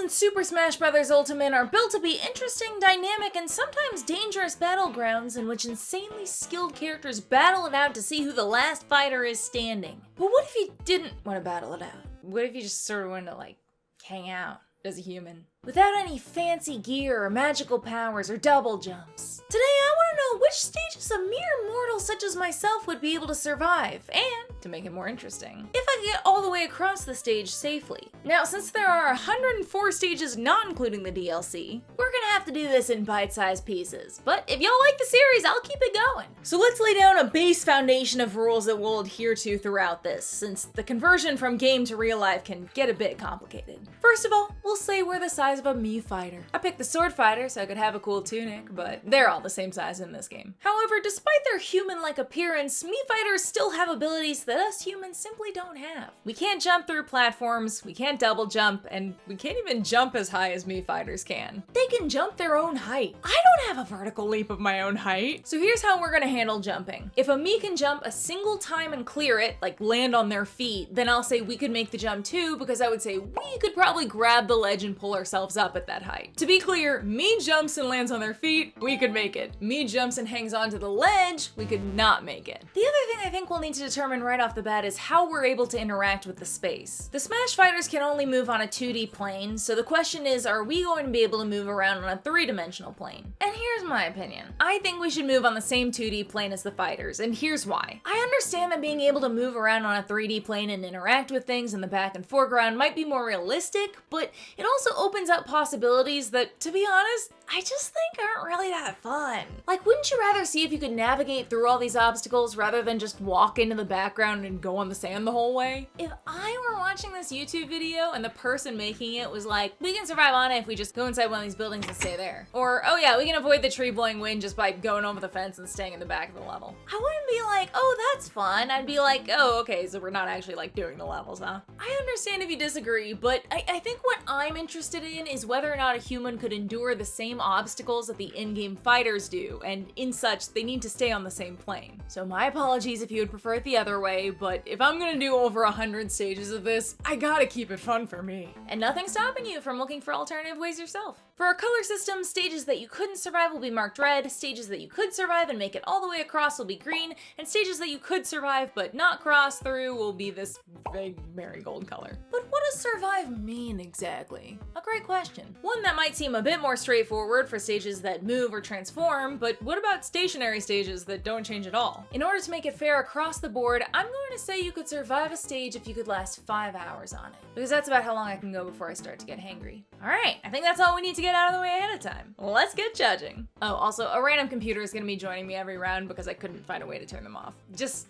in Super Smash Bros. Ultimate are built to be interesting, dynamic, and sometimes dangerous battlegrounds in which insanely skilled characters battle it out to see who the last fighter is standing. But what if you didn't want to battle it out? What if you just sort of wanted to, like, hang out as a human? Without any fancy gear or magical powers or double jumps. Today I want to know which stages a mere mortal such as myself would be able to survive, and, to make it more interesting, if I could get all the way across the stage safely. Now, since there are 104 stages not including the DLC, we're gonna have to do this in bite-sized pieces. But if y'all like the series, I'll keep it going. So let's lay down a base foundation of rules that we'll adhere to throughout this, since the conversion from game to real life can get a bit complicated. First of all, we'll say we're the size of a Mii fighter. I picked the sword fighter so I could have a cool tunic, but they're all the same size in this game. However, despite their human-like appearance, Mii fighters still have abilities that us humans simply don't have. We can't jump through platforms, we can't double jump, and we can't even jump as high as Mii fighters can. They can jump their own height. I don't have a vertical leap of my own height. So here's how we're gonna handle jumping. If a Mii can jump a single time and clear it, like land on their feet, then I'll say we could make the jump too, because I would say we could probably grab the ledge and pull ourselves up at that height. To be clear, Mii jumps and lands on their feet, we could make it. Mii jumps and hangs onto the ledge, we could not make it. The other thing I think we'll need to determine right off the bat is how we're able to interact with the space. The Smash fighters can only move on a 2D plane, so the question is, are we going to be able to move around on a 3-dimensional plane? And here's my opinion. I think we should move on the same 2D plane as the fighters, and here's why. I understand that being able to move around on a 3D plane and interact with things in the back and foreground might be more realistic, but it also opens up possibilities that, to be honest, I just think aren't really that fun. Like, wouldn't you rather see if you could navigate through all these obstacles rather than just walk into the background and go on the sand the whole way? If I were watching this YouTube video and the person making it was like, we can survive on it if we just go inside one of these buildings and stay there. Or, oh yeah, we can avoid the tree blowing wind just by going over the fence and staying in the back of the level. I wouldn't be like, oh, that's fun. I'd be like, oh, okay, so we're not actually like doing the levels, huh? I understand if you disagree, but I think what I'm interested in is whether or not a human could endure the same obstacles that the in-game fighters do, and in such, they need to stay on the same plane. So my apologies if you would prefer it the other way, but if I'm gonna do over 100 stages of this, I gotta keep it fun for me. And nothing's stopping you from looking for alternative ways yourself. For our color system, stages that you couldn't survive will be marked red, stages that you could survive and make it all the way across will be green, and stages that you could survive but not cross through will be this vague marigold color. But what does survive mean exactly? A great question. One that might seem a bit more straightforward for stages that move or transform, but what about stationary stages that don't change at all? In order to make it fair across the board, I'm going to say you could survive a stage if you could last 5 hours on it, because that's about how long I can go before I start to get hangry. Alright, I think that's all we need to get out of the way ahead of time. Let's get judging. Oh, also, a random computer is gonna be joining me every round because I couldn't find a way to turn them off. Just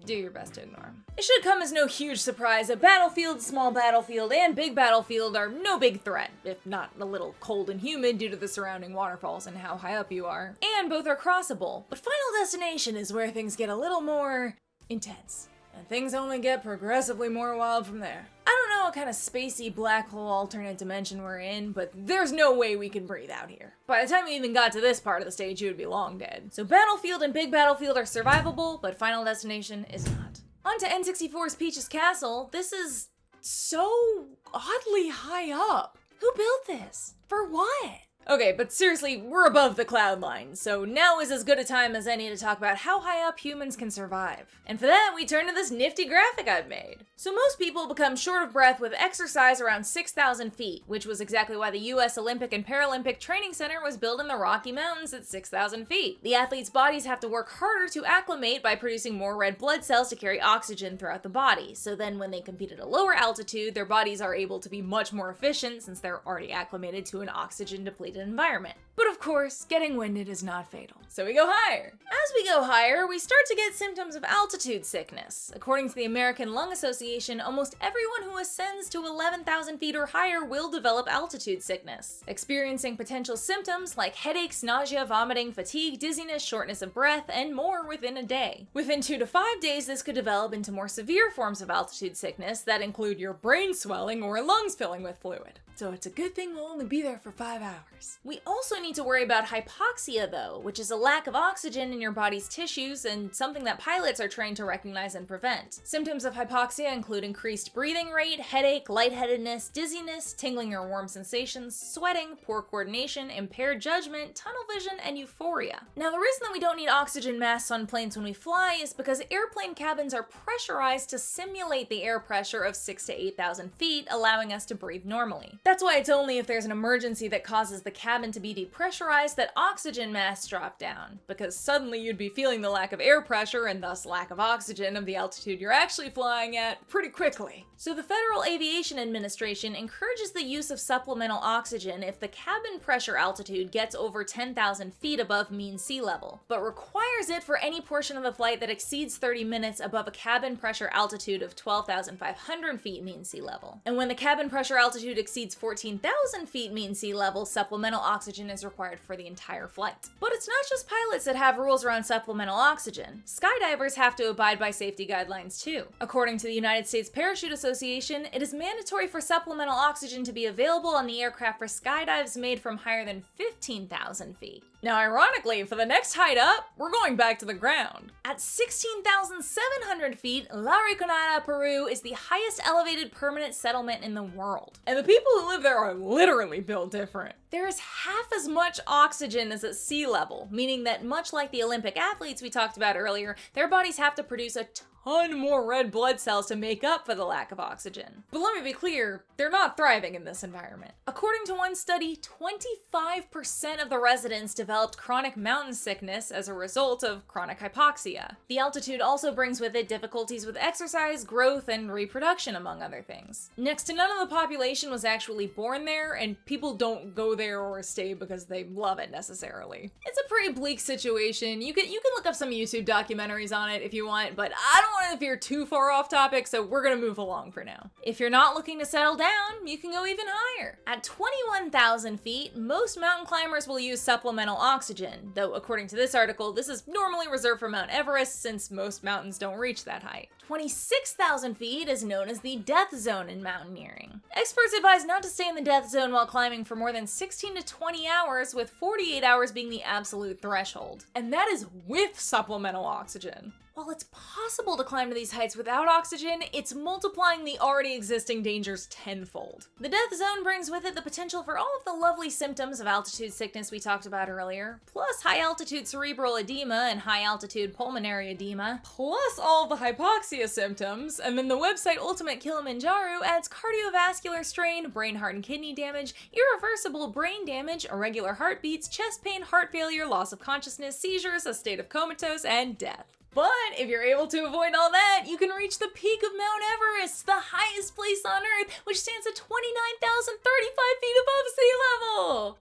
do your best to ignore them. It should come as no huge surprise that Battlefield, Small Battlefield, and Big Battlefield are no big threat, if not a little cold and humid due to the surrounding waterfalls and how high up you are. And both are crossable, but Final Destination is where things get a little more intense. And things only get progressively more wild from there. I don't know what kind of spacey black hole alternate dimension we're in, but there's no way we can breathe out here. By the time you even got to this part of the stage, you would be long dead. So Battlefield and Big Battlefield are survivable, but Final Destination is not. On to N64's Peach's Castle. This is so oddly high up. Who built this? For what? Okay, but seriously, we're above the cloud line, so now is as good a time as any to talk about how high up humans can survive. And for that, we turn to this nifty graphic I've made. So most people become short of breath with exercise around 6,000 feet, which was exactly why the US Olympic and Paralympic Training Center was built in the Rocky Mountains at 6,000 feet. The athletes' bodies have to work harder to acclimate by producing more red blood cells to carry oxygen throughout the body, so then when they compete at a lower altitude, their bodies are able to be much more efficient since they're already acclimated to an oxygen-depleted environment. But of course, getting winded is not fatal. So we go higher. As we go higher, we start to get symptoms of altitude sickness. According to the American Lung Association, almost everyone who ascends to 11,000 feet or higher will develop altitude sickness, experiencing potential symptoms like headaches, nausea, vomiting, fatigue, dizziness, shortness of breath, and more within a day. Within 2 to 5 days, this could develop into more severe forms of altitude sickness that include your brain swelling or lungs filling with fluid. So it's a good thing we'll only be there for 5 hours. hours. We also need to worry about hypoxia though, which is a lack of oxygen in your body's tissues and something that pilots are trained to recognize and prevent. Symptoms of hypoxia include increased breathing rate, headache, lightheadedness, dizziness, tingling or warm sensations, sweating, poor coordination, impaired judgment, tunnel vision, and euphoria. Now, the reason that we don't need oxygen masks on planes when we fly is because airplane cabins are pressurized to simulate the air pressure of 6,000 to 8,000 feet, allowing us to breathe normally. That's why it's only if there's an emergency that causes the cabin to be depressurized that oxygen masks drop down, because suddenly you'd be feeling the lack of air pressure and thus lack of oxygen of the altitude you're actually flying at pretty quickly. So the Federal Aviation Administration encourages the use of supplemental oxygen if the cabin pressure altitude gets over 10,000 feet above mean sea level, but requires it for any portion of the flight that exceeds 30 minutes above a cabin pressure altitude of 12,500 feet mean sea level. And when the cabin pressure altitude exceeds 14,000 feet mean sea level, supplemental oxygen is required for the entire flight. But it's not just pilots that have rules around supplemental oxygen. Skydivers have to abide by safety guidelines too. According to the United States Parachute Association, it is mandatory for supplemental oxygen to be available on the aircraft for skydives made from higher than 15,000 feet. Now, ironically, for the next height up, we're going back to the ground. At 16,700 feet, La Riconada, Peru is the highest elevated permanent settlement in the world. And the people who live there are literally built different. There is half as much oxygen as at sea level, meaning that much like the Olympic athletes we talked about earlier, their bodies have to produce a ton more red blood cells to make up for the lack of oxygen. But let me be clear, they're not thriving in this environment. According to one study, 25% of the residents developed chronic mountain sickness as a result of chronic hypoxia. The altitude also brings with it difficulties with exercise, growth, and reproduction, among other things. Next to none of the population was actually born there, and people don't go there or stay because they love it necessarily. It's a pretty bleak situation. You can look up some YouTube documentaries on it if you want, but I don't want to veer too far off topic, so we're gonna move along for now. If you're not looking to settle down, you can go even higher. At 21,000 feet, most mountain climbers will use supplemental oxygen, though according to this article, this is normally reserved for Mount Everest since most mountains don't reach that height. 26,000 feet is known as the death zone in mountaineering. Experts advise not to stay in the death zone while climbing for more than 16 to 20 hours, with 48 hours being the absolute threshold. And that is with supplemental oxygen. While it's possible to climb to these heights without oxygen, it's multiplying the already existing dangers tenfold. The death zone brings with it the potential for all of the lovely symptoms of altitude sickness we talked about earlier, plus high-altitude cerebral edema and high-altitude pulmonary edema, plus all the hypoxia symptoms, and then the website Ultimate Kilimanjaro adds cardiovascular strain, brain, heart, and kidney damage, irreversible brain damage, irregular heartbeats, chest pain, heart failure, loss of consciousness, seizures, a state of comatose, and death. But if you're able to avoid all that, you can reach the peak of Mount Everest, the highest place on Earth, which stands at 29,035 feet above sea level!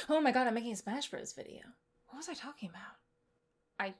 Oh my god, I'm making a Smash Bros. Video. What was I talking about? I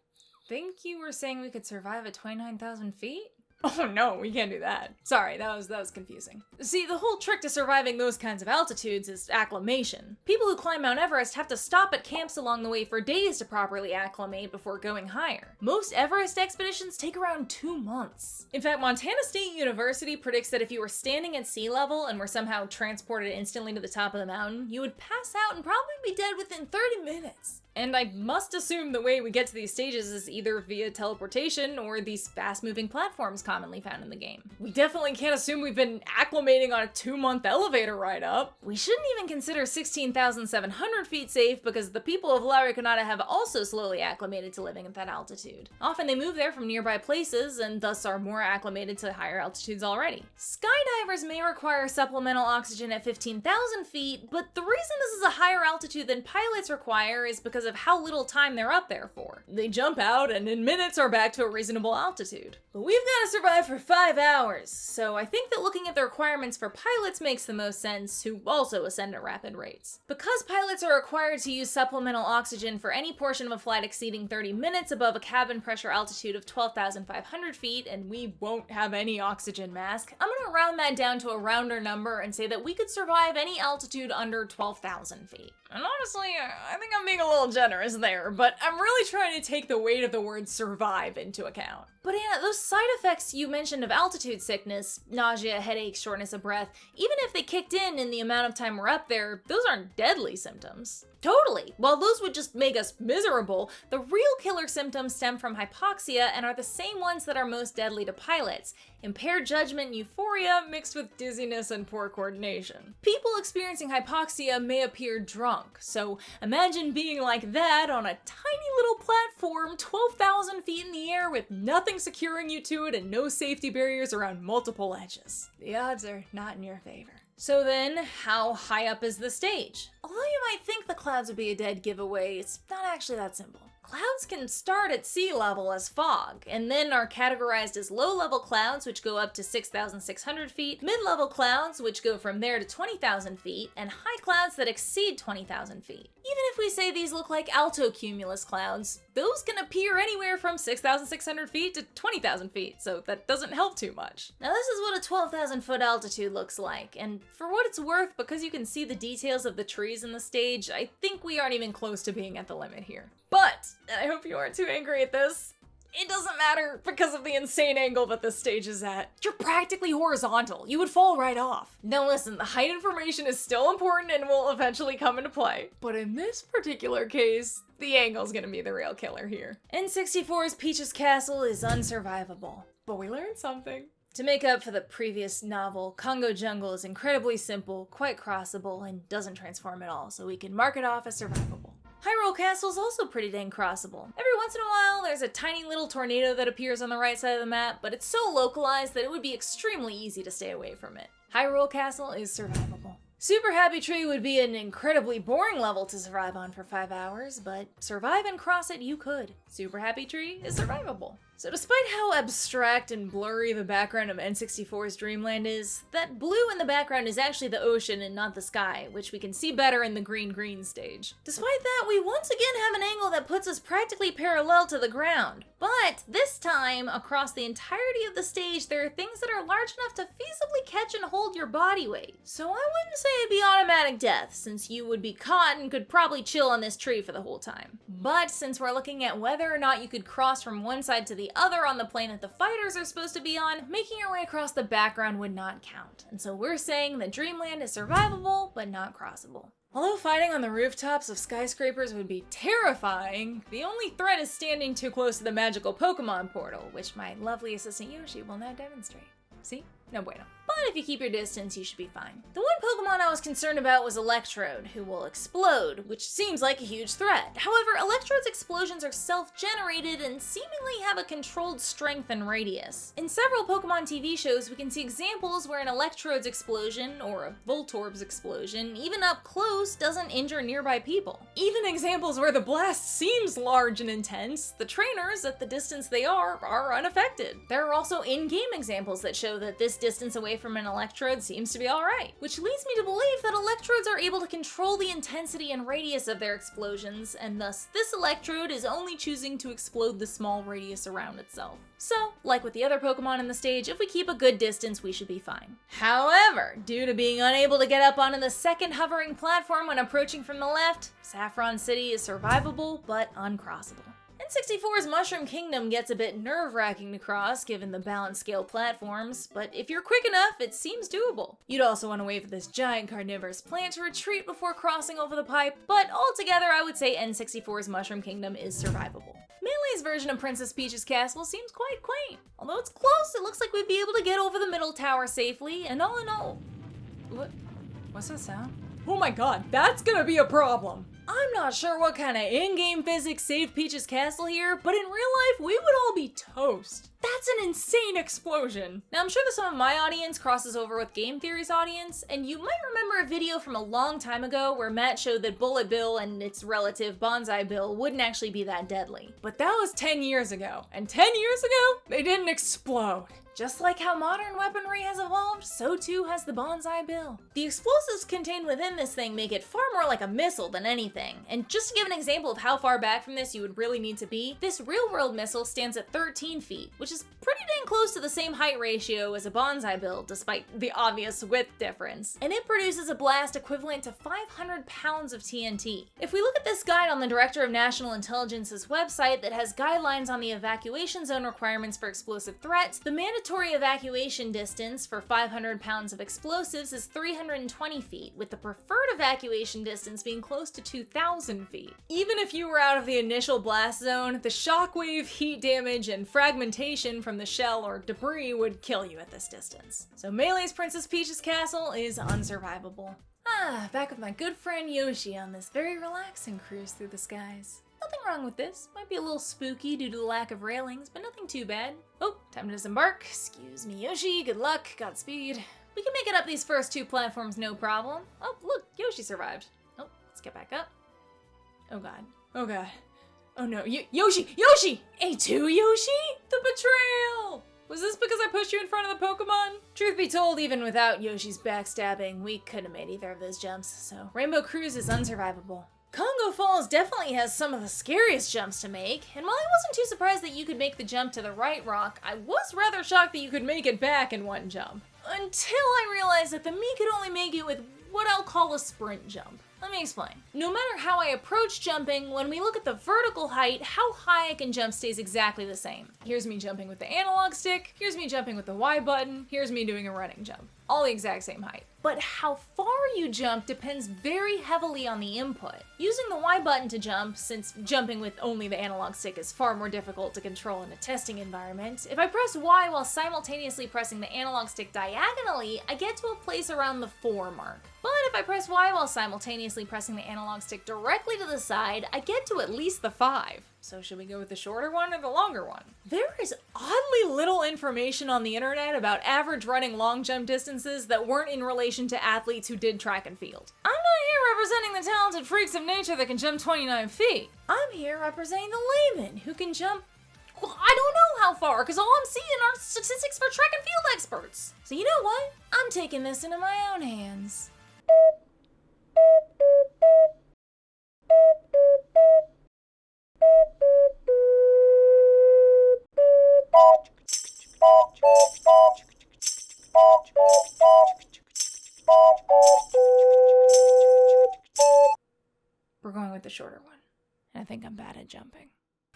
think you were saying we could survive at 29,000 feet? Oh no, we can't do that. Sorry, that was confusing. See, the whole trick to surviving those kinds of altitudes is acclimation. People who climb Mount Everest have to stop at camps along the way for days to properly acclimate before going higher. Most Everest expeditions take around 2 months. In fact, Montana State University predicts that if you were standing at sea level and were somehow transported instantly to the top of the mountain, you would pass out and probably be dead within 30 minutes. And I must assume the way we get to these stages is either via teleportation or these fast-moving platforms commonly found in the game. We definitely can't assume we've been acclimating on a 2-month elevator ride up. We shouldn't even consider 16,700 feet safe because the people of La Riconada have also slowly acclimated to living at that altitude. Often they move there from nearby places and thus are more acclimated to higher altitudes already. Skydivers may require supplemental oxygen at 15,000 feet, but the reason this is a higher altitude than pilots require is because of how little time they're up there for. They jump out and in minutes are back to a reasonable altitude. But we've got to survive for 5 hours, so I think that looking at the requirements for pilots makes the most sense, who also ascend at rapid rates. Because pilots are required to use supplemental oxygen for any portion of a flight exceeding 30 minutes above a cabin pressure altitude of 12,500 feet, and we won't have any oxygen mask, I'm gonna round that down to a rounder number and say that we could survive any altitude under 12,000 feet. And honestly, I think I'm being a little generous there, but I'm really trying to take the weight of the word survive into account. But Anna, those side effects you mentioned of altitude sickness, nausea, headaches, shortness of breath, even if they kicked in the amount of time we're up there, those aren't deadly symptoms. Totally. While those would just make us miserable, the real killer symptoms stem from hypoxia and are the same ones that are most deadly to pilots. Impaired judgment and euphoria mixed with dizziness and poor coordination. People experiencing hypoxia may appear drunk, so imagine being like that on a tiny little platform 12,000 feet in the air with nothing securing you to it and no safety barriers around multiple edges. The odds are not in your favor. So then, how high up is the stage? Although you might think the clouds would be a dead giveaway, it's not actually that simple. Clouds can start at sea level as fog, and then are categorized as low-level clouds, which go up to 6,600 feet, mid-level clouds, which go from there to 20,000 feet, and high clouds that exceed 20,000 feet. Even if we say these look like altocumulus clouds, those can appear anywhere from 6,600 feet to 20,000 feet, so that doesn't help too much. Now this is what a 12,000 foot altitude looks like, and for what it's worth, because you can see the details of the trees in the stage, I think we aren't even close to being at the limit here. But, and I hope you aren't too angry at this, it doesn't matter because of the insane angle that this stage is at. You're practically horizontal. You would fall right off. Now listen, the height information is still important and will eventually come into play. But in this particular case, the angle's gonna be the real killer here. N64's Peach's Castle is unsurvivable. But we learned something. To make up for the previous novel, Kongo Jungle is incredibly simple, quite crossable, and doesn't transform at all, so we can mark it off as survivable. Hyrule Castle is also pretty dang crossable. Every once in a while, there's a tiny little tornado that appears on the right side of the map, but it's so localized that it would be extremely easy to stay away from it. Hyrule Castle is survivable. Super Happy Tree would be an incredibly boring level to survive on for 5 hours, but survive and cross it you could. Super Happy Tree is survivable. So despite how abstract and blurry the background of N64's Dreamland is, that blue in the background is actually the ocean and not the sky, which we can see better in the green stage. Despite that, we once again have an angle that puts us practically parallel to the ground. But this time, across the entirety of the stage, there are things that are large enough to feasibly catch and hold your body weight. So I wouldn't say it'd be automatic death, since you would be caught and could probably chill on this tree for the whole time. But since we're looking at whether or not you could cross from one side to the other on the plane that the fighters are supposed to be on, making your way across the background would not count. And so we're saying that Dreamland is survivable, but not crossable. Although fighting on the rooftops of skyscrapers would be terrifying, the only threat is standing too close to the magical Pokemon portal, which my lovely assistant Yoshi will now demonstrate. See? No bueno. But if you keep your distance, you should be fine. The one Pokemon I was concerned about was Electrode, who will explode, which seems like a huge threat. However, Electrode's explosions are self-generated and seemingly have a controlled strength and radius. In several Pokemon TV shows, we can see examples where an Electrode's explosion, or a Voltorb's explosion, even up close, doesn't injure nearby people. Even examples where the blast seems large and intense, the trainers, at the distance they are unaffected. There are also in-game examples that show that this distance away from an Electrode seems to be alright, which leads me to believe that Electrodes are able to control the intensity and radius of their explosions, and thus this Electrode is only choosing to explode the small radius around itself. So, like with the other Pokemon in the stage, if we keep a good distance, we should be fine. However, due to being unable to get up onto the second hovering platform when approaching from the left, Saffron City is survivable, but uncrossable. N64's Mushroom Kingdom gets a bit nerve-wracking to cross given the balance scale platforms, but if you're quick enough, it seems doable. You'd also want to wait for this giant carnivorous plant to retreat before crossing over the pipe, but altogether I would say N64's Mushroom Kingdom is survivable. Melee's version of Princess Peach's castle seems quite quaint. Although it's close, it looks like we'd be able to get over the middle tower safely, and all in all... What's that sound? Oh my god, that's gonna be a problem! I'm not sure what kind of in-game physics saved Peach's castle here, but in real life, we would all be toast. That's an insane explosion. Now, I'm sure that some of my audience crosses over with Game Theory's audience, and you might remember a video from a long time ago where Matt showed that Bullet Bill and its relative Bonsai Bill wouldn't actually be that deadly. But that was 10 years ago, and 10 years ago, they didn't explode. Just like how modern weaponry has evolved, so too has the bonsai bill. The explosives contained within this thing make it far more like a missile than anything. And just to give an example of how far back from this you would really need to be, this real-world missile stands at 13 feet, which is pretty dang close to the same height ratio as a bonsai bill, despite the obvious width difference. And it produces a blast equivalent to 500 pounds of TNT. If we look at this guide on the Director of National Intelligence's website that has guidelines on the evacuation zone requirements for explosive threats, the mandatory evacuation distance for 500 pounds of explosives is 320 feet, with the preferred evacuation distance being close to 2,000 feet. Even if you were out of the initial blast zone, the shockwave, heat damage, and fragmentation from the shell or debris would kill you at this distance. So Melee's Princess Peach's castle is unsurvivable. Back with my good friend Yoshi on this very relaxing cruise through the skies. Nothing wrong with this. Might be a little spooky due to the lack of railings, but nothing too bad. Oh, time to disembark. Excuse me, Yoshi. Good luck. Godspeed. We can make it up these first 2 platforms, no problem. Oh, look, Yoshi survived. Oh, let's get back up. Oh god. Oh god. Oh no, Yoshi! Yoshi! A2 Yoshi? The betrayal! Was this because I pushed you in front of the Pokemon? Truth be told, even without Yoshi's backstabbing, we couldn't have made either of those jumps, so Rainbow Cruise is unsurvivable. Kongo Falls definitely has some of the scariest jumps to make, and while I wasn't too surprised that you could make the jump to the right rock, I was rather shocked that you could make it back in one jump. Until I realized that the Mii could only make it with what I'll call a sprint jump. Let me explain. No matter how I approach jumping, when we look at the vertical height, how high I can jump stays exactly the same. Here's me jumping with the analog stick, here's me jumping with the Y button, here's me doing a running jump. All the exact same height. But how far you jump depends very heavily on the input. Using the Y button to jump, since jumping with only the analog stick is far more difficult to control in a testing environment, if I press Y while simultaneously pressing the analog stick diagonally, I get to a place around the 4 mark. But if I press Y while simultaneously pressing the analog stick directly to the side, I get to at least the 5. So should we go with the shorter one or the longer one? There is oddly little information on the internet about average running long jump distances that weren't in relation to athletes who did track and field. I'm not here representing the talented freaks of nature that can jump 29 feet. I'm here representing the layman who can jump, well, I don't know how far, because all I'm seeing are statistics for track and field experts. So you know what? I'm taking this into my own hands. We're going with the shorter one. And I think I'm bad at jumping.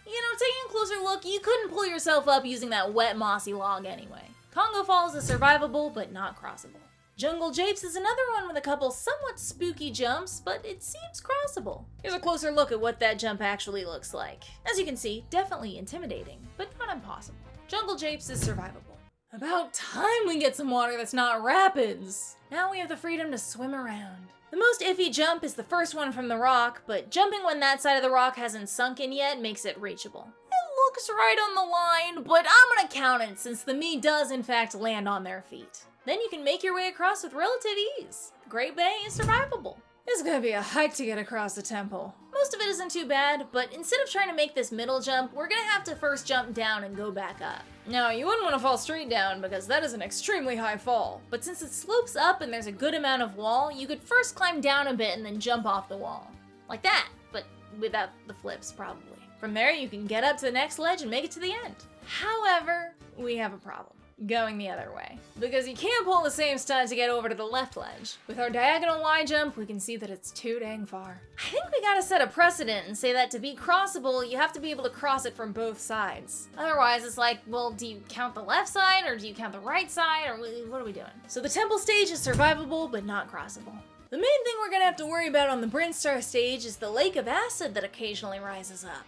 You know, taking a closer look, you couldn't pull yourself up using that wet, mossy log anyway. Kongo Falls is survivable, but not crossable. Jungle Japes is another one with a couple somewhat spooky jumps, but it seems crossable. Here's a closer look at what that jump actually looks like. As you can see, definitely intimidating, but not impossible. Jungle Japes is survivable. About time we get some water that's not rapids! Now we have the freedom to swim around. The most iffy jump is the first one from the rock, but jumping when that side of the rock hasn't sunk in yet makes it reachable. It looks right on the line, but I'm gonna count it since the Mii does in fact land on their feet. Then you can make your way across with relative ease. The Great Bay is survivable. It's gonna be a hike to get across the temple. Most of it isn't too bad, but instead of trying to make this middle jump, we're gonna have to first jump down and go back up. Now, you wouldn't want to fall straight down because that is an extremely high fall, but since it slopes up and there's a good amount of wall, you could first climb down a bit and then jump off the wall. Like that, but without the flips, probably. From there, you can get up to the next ledge and make it to the end. However, we have a problem. Going the other way. Because you can't pull the same stunt to get over to the left ledge. With our diagonal Y jump, we can see that it's too dang far. I think we gotta set a precedent and say that to be crossable, you have to be able to cross it from both sides. Otherwise, it's like, well, do you count the left side, or do you count the right side, or what are we doing? So the temple stage is survivable, but not crossable. The main thing we're gonna have to worry about on the Brinstar stage is the lake of acid that occasionally rises up.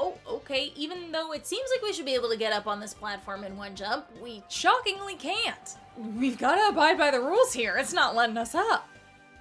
Oh, okay, even though it seems like we should be able to get up on this platform in one jump, we shockingly can't. We've gotta abide by the rules here, it's not letting us up.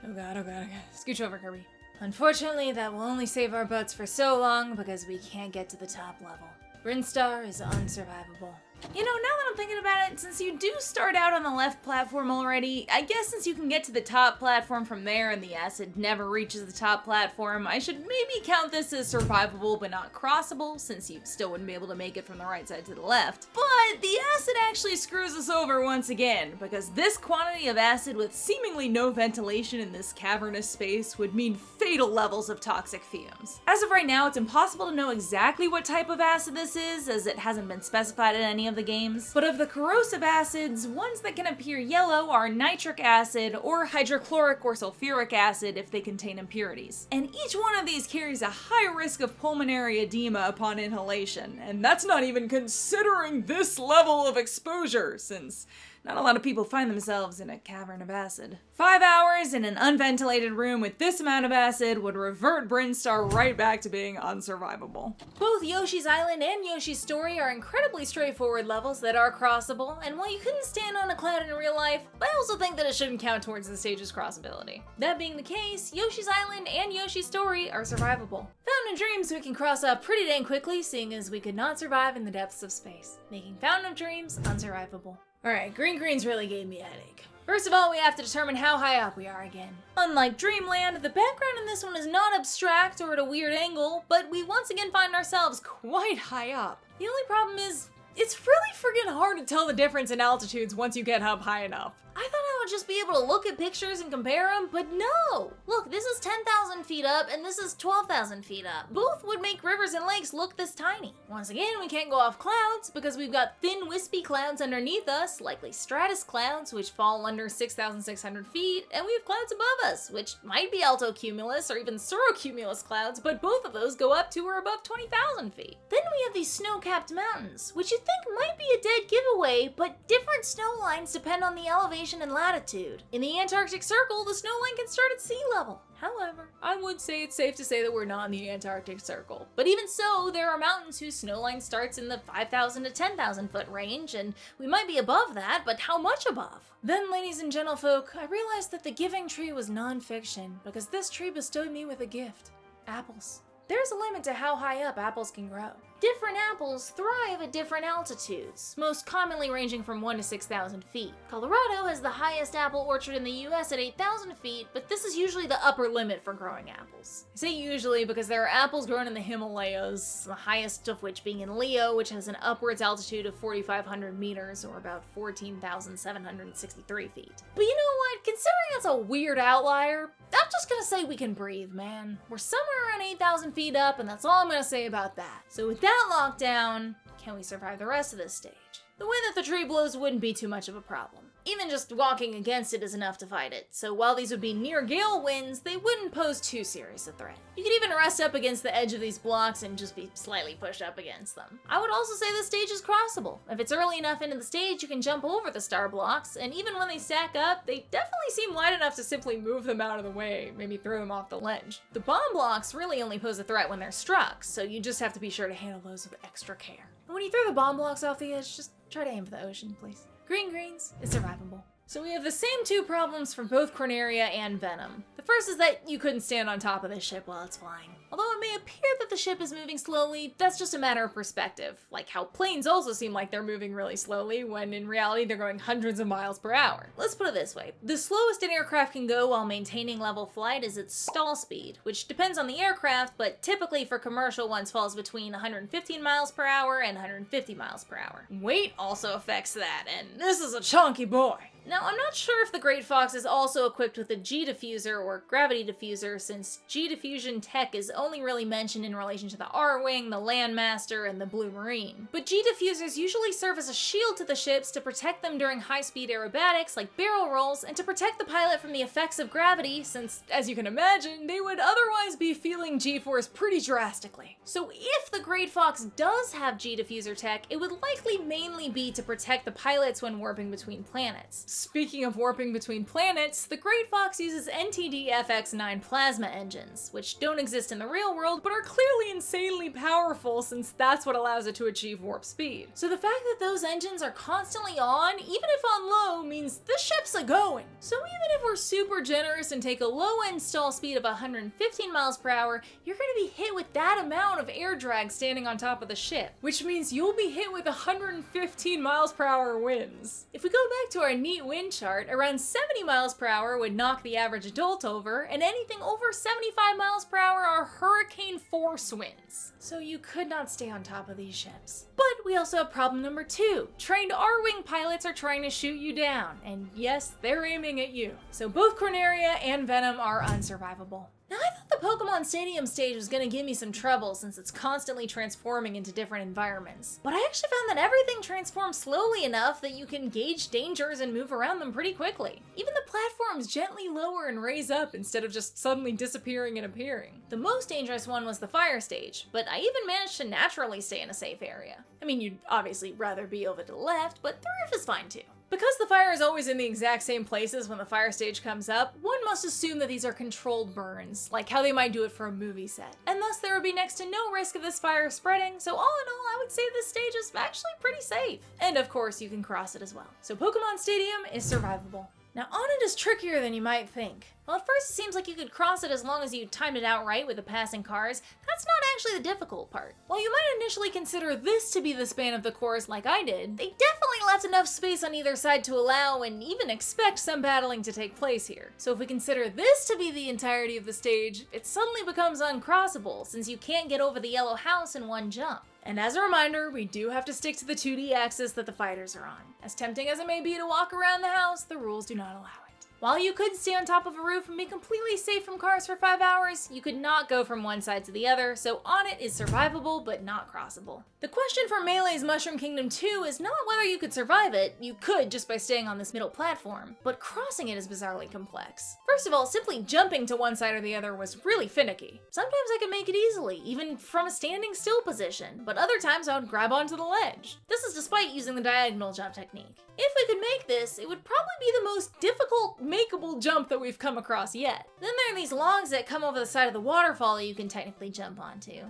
Oh god, oh god, oh god. Scooch over, Kirby. Unfortunately, that will only save our butts for so long because we can't get to the top level. Brinstar is unsurvivable. You know, now that I'm thinking about it, since you do start out on the left platform already, I guess since you can get to the top platform from there and the acid never reaches the top platform, I should maybe count this as survivable but not crossable, since you still wouldn't be able to make it from the right side to the left. But the acid actually screws us over once again, because this quantity of acid with seemingly no ventilation in this cavernous space would mean fatal levels of toxic fumes. As of right now, it's impossible to know exactly what type of acid this is, as it hasn't been specified in any of the games, but of the corrosive acids, ones that can appear yellow are nitric acid or hydrochloric or sulfuric acid if they contain impurities. And each one of these carries a high risk of pulmonary edema upon inhalation, and that's not even considering this level of exposure, since not a lot of people find themselves in a cavern of acid. 5 hours in an unventilated room with this amount of acid would revert Brinstar right back to being unsurvivable. Both Yoshi's Island and Yoshi's Story are incredibly straightforward levels that are crossable, and while you couldn't stand on a cloud in real life, I also think that it shouldn't count towards the stage's crossability. That being the case, Yoshi's Island and Yoshi's Story are survivable. Fountain of Dreams we can cross up pretty dang quickly, seeing as we could not survive in the depths of space, making Fountain of Dreams unsurvivable. Alright, Greens really gave me a headache. First of all, we have to determine how high up we are again. Unlike Dreamland, the background in this one is not abstract or at a weird angle, but we once again find ourselves quite high up. The only problem is, it's really friggin' hard to tell the difference in altitudes once you get up high enough. I thought I would just be able to look at pictures and compare them, but no! Look, this is 10,000 feet up and this is 12,000 feet up. Both would make rivers and lakes look this tiny. Once again, we can't go off clouds because we've got thin wispy clouds underneath us, likely stratus clouds, which fall under 6,600 feet, and we have clouds above us, which might be altocumulus or even cirrocumulus clouds, but both of those go up to or above 20,000 feet. Then we have these snow-capped mountains, which you think might be a dead giveaway, but different snow lines depend on the elevation and latitude. In the Antarctic Circle, the snow line can start at sea level. However, I would say it's safe to say that we're not in the Antarctic Circle. But even so, there are mountains whose snow line starts in the 5,000 to 10,000 foot range, and we might be above that, but how much above? Then, ladies and gentlefolk, I realized that the giving tree was non-fiction, because this tree bestowed me with a gift. Apples. There's a limit to how high up apples can grow. Different apples thrive at different altitudes, most commonly ranging from 1 to 6,000 feet. Colorado has the highest apple orchard in the US at 8,000 feet, but this is usually the upper limit for growing apples. I say usually because there are apples grown in the Himalayas, the highest of which being in Leo, which has an upwards altitude of 4,500 meters, or about 14,763 feet. But you know what? Considering that's a weird outlier, I'm just gonna say we can breathe, man. We're somewhere around 8,000 feet up, and that's all I'm gonna say about that. So with that lockdown, can we survive the rest of this stage? The way that the tree blows wouldn't be too much of a problem. Even just walking against it is enough to fight it, so while these would be near gale winds, they wouldn't pose too serious a threat. You could even rest up against the edge of these blocks and just be slightly pushed up against them. I would also say this stage is crossable. If it's early enough into the stage, you can jump over the star blocks, and even when they stack up, they definitely seem light enough to simply move them out of the way, maybe throw them off the ledge. The bomb blocks really only pose a threat when they're struck, so you just have to be sure to handle those with extra care. And when you throw the bomb blocks off the edge, just try to aim for the ocean, please. Greens is survivable. So we have the same two problems from both Corneria and Venom. The first is that you couldn't stand on top of this ship while it's flying. Although it may appear that the ship is moving slowly, that's just a matter of perspective. Like how planes also seem like they're moving really slowly, when in reality they're going hundreds of miles per hour. Let's put it this way. The slowest an aircraft can go while maintaining level flight is its stall speed, which depends on the aircraft, but typically for commercial ones falls between 115 miles per hour and 150 miles per hour. Weight also affects that, and this is a chunky boy. Now, I'm not sure if the Great Fox is also equipped with a G-diffuser or gravity diffuser, since G-diffusion tech is only really mentioned in relation to the R-Wing, the Landmaster, and the Blue Marine. But G-diffusers usually serve as a shield to the ships to protect them during high-speed aerobatics like barrel rolls, and to protect the pilot from the effects of gravity, since, as you can imagine, they would otherwise be feeling G-force pretty drastically. So if the Great Fox does have G-diffuser tech, it would likely mainly be to protect the pilots when warping between planets. Speaking of warping between planets, the Great Fox uses NTD-FX9 plasma engines, which don't exist in the real world, but are clearly insanely powerful since that's what allows it to achieve warp speed. So the fact that those engines are constantly on, even if on low, means the ship's a-going. So even if we're super generous and take a low-end stall speed of 115 miles per hour, you're gonna be hit with that amount of air drag standing on top of the ship, which means you'll be hit with 115 miles per hour winds. If we go back to our neat wind chart, around 70 miles per hour would knock the average adult over, and anything over 75 miles per hour are hurricane force winds. So you could not stay on top of these ships. But we also have problem number 2. Trained R-Wing pilots are trying to shoot you down, and yes, they're aiming at you. So both Corneria and Venom are unsurvivable. Now, I thought the Pokemon Stadium stage was gonna give me some trouble since it's constantly transforming into different environments. But I actually found that everything transforms slowly enough that you can gauge dangers and move around them pretty quickly. Even the platforms gently lower and raise up instead of just suddenly disappearing and appearing. The most dangerous one was the fire stage, but I even managed to naturally stay in a safe area. I mean, you'd obviously rather be over to the left, but the roof is fine too. Because the fire is always in the exact same places when the fire stage comes up, one must assume that these are controlled burns, like how they might do it for a movie set. And thus there would be next to no risk of this fire spreading, so all in all I would say this stage is actually pretty safe. And of course you can cross it as well. So Pokemon Stadium is survivable. Now Onett is trickier than you might think. Well, at first it seems like you could cross it as long as you timed it out right with the passing cars. That's not actually the difficult part. While you might initially consider this to be the span of the course like I did, they definitely left enough space on either side to allow and even expect some battling to take place here. So if we consider this to be the entirety of the stage, it suddenly becomes uncrossable since you can't get over the yellow house in one jump. And as a reminder, we do have to stick to the 2D axis that the fighters are on. As tempting as it may be to walk around the house, the rules do not allow it. While you could stay on top of a roof and be completely safe from cars for 5 hours, you could not go from one side to the other, so Onett is survivable but not crossable. The question for Melee's Mushroom Kingdom 2 is not whether you could survive it, you could just by staying on this middle platform, but crossing it is bizarrely complex. First of all, simply jumping to one side or the other was really finicky. Sometimes I could make it easily, even from a standing still position, but other times I would grab onto the ledge. This is despite using the diagonal jump technique. If we could make this, it would probably be the most difficult makeable jump that we've come across yet. Then there are these logs that come over the side of the waterfall that you can technically jump onto.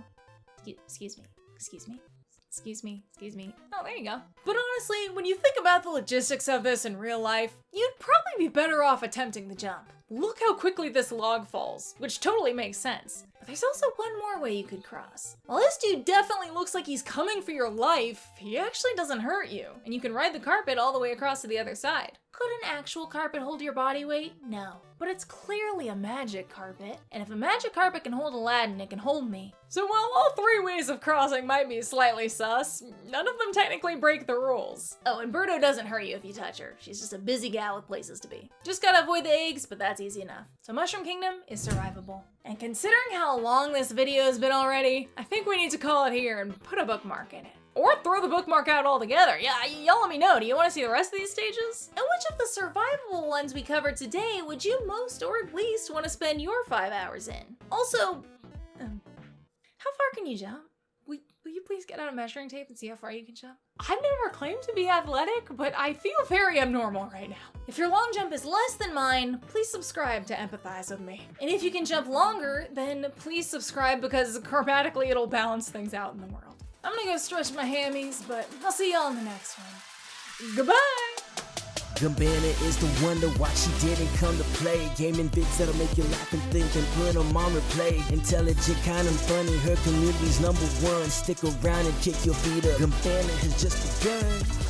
Excuse me. Oh, there you go. But honestly, when you think about the logistics of this in real life, you'd probably be better off attempting the jump. Look how quickly this log falls, which totally makes sense. But there's also one more way you could cross. While this dude definitely looks like he's coming for your life, he actually doesn't hurt you, and you can ride the carpet all the way across to the other side. Could an actual carpet hold your body weight? No. But it's clearly a magic carpet, and if a magic carpet can hold Aladdin, it can hold me. So while all 3 ways of crossing might be slightly sus, none of them technically break the rules. Oh, and Birdo doesn't hurt you if you touch her. She's just a busy gal with places to be. Just gotta avoid the eggs, but that's easy enough. So Mushroom Kingdom is survivable. And considering how long this video has been already, I think we need to call it here and put a bookmark in it. Or throw the bookmark out altogether. Yeah, y'all let me know. Do you want to see the rest of these stages? And which of the survivable ones we covered today would you most or at least want to spend your 5 hours in? Also, how far can you jump? Will you please get out a measuring tape and see how far you can jump? I've never claimed to be athletic, but I feel very abnormal right now. If your long jump is less than mine, please subscribe to empathize with me. And if you can jump longer, then please subscribe because chromatically it'll balance things out in the world. I'm gonna go stretch my hammies, but I'll see y'all in the next one. Goodbye! Goombanna is the wonder why she didn't come to play. Gaming vids that'll make you laugh and think and put them on replay. Intelligent, kind of funny, her community's #1. Stick around and kick your feet up. Goombanna has just begun.